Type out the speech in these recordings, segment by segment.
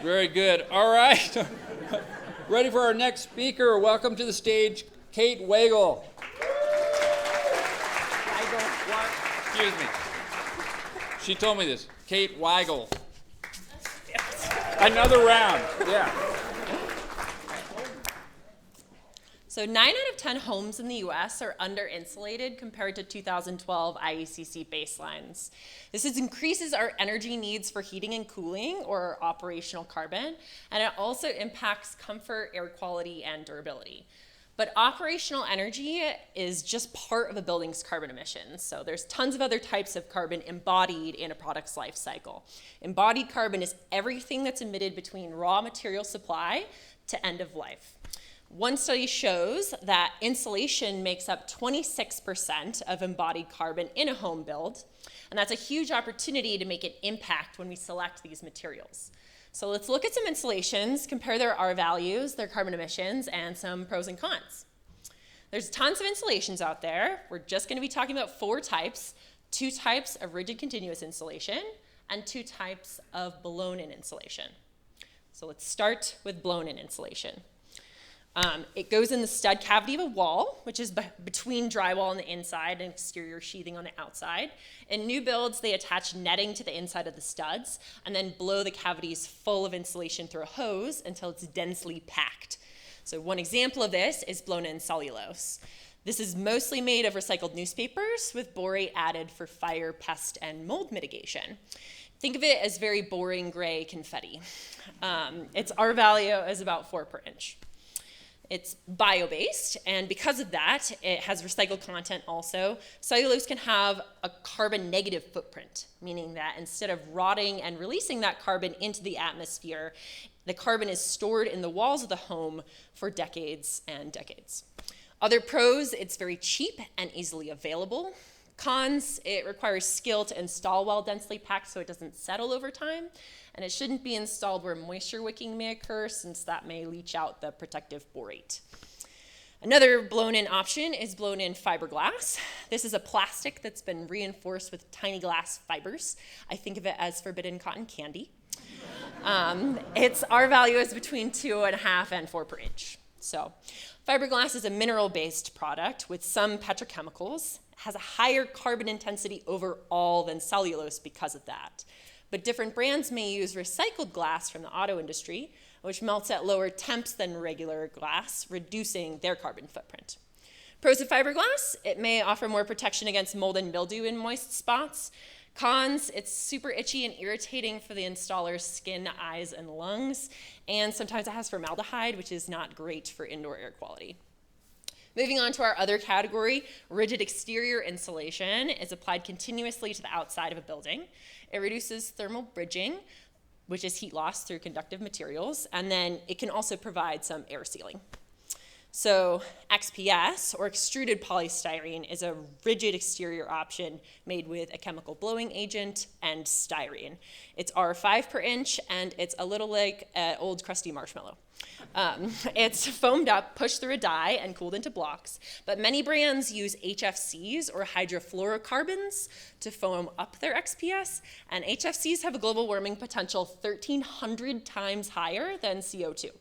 Very good. All right. Ready for our next speaker. Welcome to the stage, Kate Weigel. Excuse me. She told me this. Kate Weigel. Another round. Yeah. So 9 out of 10 homes in the US are under-insulated compared to 2012 IECC baselines. This increases our energy needs for heating and cooling, or operational carbon, and it also impacts comfort, air quality, and durability. But operational energy is just part of a building's carbon emissions. So there's tons of other types of carbon embodied in a product's life cycle. Embodied carbon is everything that's emitted between raw material supply to end of life. One study shows that insulation makes up 26% of embodied carbon in a home build, and that's a huge opportunity to make an impact when we select these materials. So let's look at some insulations, compare their R values, their carbon emissions, and some pros and cons. There's tons of insulations out there. We're just going to be talking about 4 types: 2 types of rigid continuous insulation and 2 types of blown-in insulation. So let's start with blown-in insulation. It goes in the stud cavity of a wall, which is between drywall on the inside and exterior sheathing on the outside. In new builds, they attach netting to the inside of the studs and then blow the cavities full of insulation through a hose until it's densely packed. So one example of this is blown-in cellulose. This is mostly made of recycled newspapers with borate added for fire, pest, and mold mitigation. Think of it as very boring gray confetti. Its R value is about 4 per inch. It's bio-based, and because of that, it has recycled content also. Cellulose can have a carbon negative footprint, meaning that instead of rotting and releasing that carbon into the atmosphere, the carbon is stored in the walls of the home for decades and decades. Other pros: it's very cheap and easily available. Cons: it requires skill to install while densely packed so it doesn't settle over time, and it shouldn't be installed where moisture wicking may occur, since that may leach out the protective borate. Another blown-in option is blown-in fiberglass. This is a plastic that's been reinforced with tiny glass fibers. I think of it as forbidden cotton candy. Its R value is between 2.5 and 4 per inch. So fiberglass is a mineral-based product with some petrochemicals. Has a higher carbon intensity overall than cellulose because of that. But different brands may use recycled glass from the auto industry, which melts at lower temps than regular glass, reducing their carbon footprint. Pros of fiberglass: it may offer more protection against mold and mildew in moist spots. Cons: it's super itchy and irritating for the installer's skin, eyes, and lungs. And sometimes it has formaldehyde, which is not great for indoor air quality. Moving on to our other category, rigid exterior insulation is applied continuously to the outside of a building. It reduces thermal bridging, which is heat loss through conductive materials, and then it can also provide some air sealing. So XPS, or extruded polystyrene, is a rigid exterior option made with a chemical blowing agent and styrene. It's R5 per inch, and it's a little like an old crusty marshmallow. It's foamed up, pushed through a die, and cooled into blocks, but many brands use HFCs, or hydrofluorocarbons, to foam up their XPS, and HFCs have a global warming potential 1,300 times higher than CO2.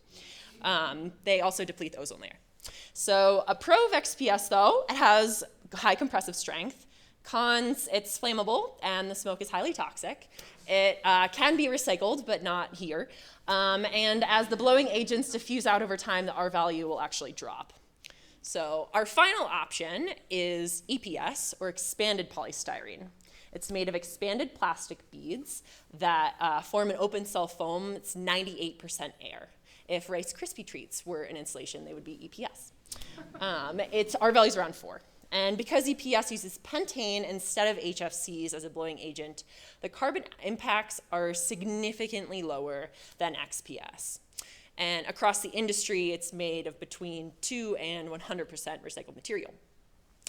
They also deplete the ozone layer. So a pro of XPS, though, it has high compressive strength. Cons: it's flammable and the smoke is highly toxic. It can be recycled, but not here. And as the blowing agents diffuse out over time, the R value will actually drop. So our final option is EPS, or expanded polystyrene. It's made of expanded plastic beads that form an open cell foam. It's 98% air. If Rice Krispie treats were an insulation, they would be EPS. Its R value is around 4. And because EPS uses pentane instead of HFCs as a blowing agent, the carbon impacts are significantly lower than XPS. And across the industry, it's made of between 2 and 100% recycled material.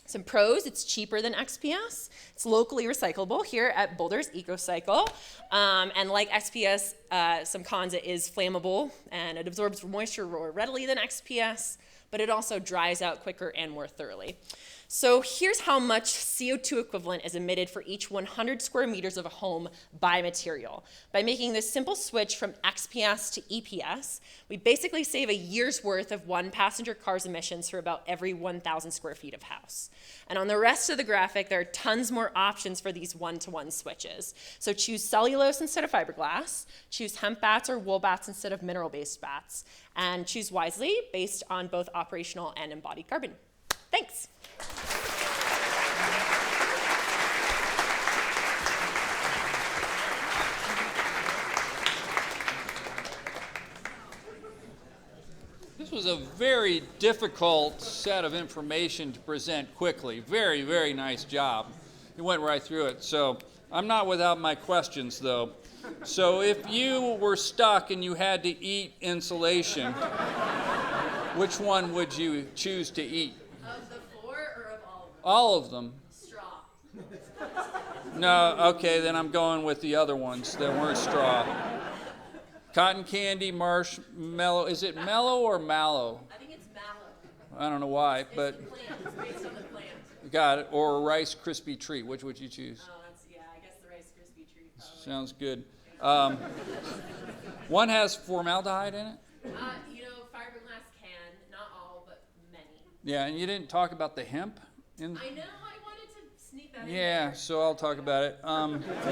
Some pros: it's cheaper than XPS. It's locally recyclable here at Boulder's EcoCycle. And like XPS, some cons: it is flammable and it absorbs moisture more readily than XPS, but it also dries out quicker and more thoroughly. So here's how much CO2 equivalent is emitted for each 100 square meters of a home by material. By making this simple switch from XPS to EPS, we basically save a year's worth of one passenger car's emissions for about every 1,000 square feet of house. And on the rest of the graphic, there are tons more options for these one-to-one switches. So choose cellulose instead of fiberglass, choose hemp bats or wool bats instead of mineral-based bats, and choose wisely based on both operational and embodied carbon. Thanks. This was a very difficult set of information to present quickly. Very, very nice job. You went right through it. So I'm not without my questions, though. So if you were stuck and you had to eat insulation, which one would you choose to eat? Of the four or of all of them? All of them. Straw. No, okay, then I'm going with the other ones that weren't straw. Cotton candy, marshmallow. Is it mellow or mallow? I think it's mallow. I don't know why, It's but the plant. It's based on the plant. got it. Or a Rice Krispie treat. Which would you choose? Oh, I guess the Rice Krispie treat. Probably. Sounds good. One has formaldehyde in it? Fiberglass can, not all, but many. Yeah, and you didn't talk about the hemp? I know, I wanted to sneak that in. Yeah, so I'll talk about it. I mentioned it at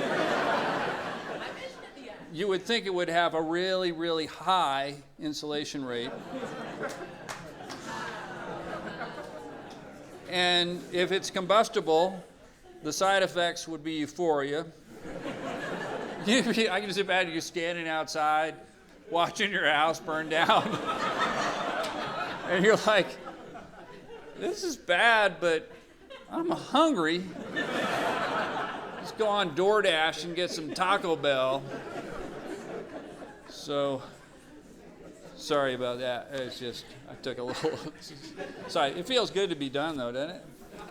the end. You would think it would have a really, really high insulation rate. And if it's combustible, the side effects would be euphoria. I can just imagine you standing outside, watching your house burn down. And you're like, this is bad, but I'm hungry. Let's go on DoorDash and get some Taco Bell. So, sorry about that. It's just, I took a little, sorry. It feels good to be done, though, doesn't it?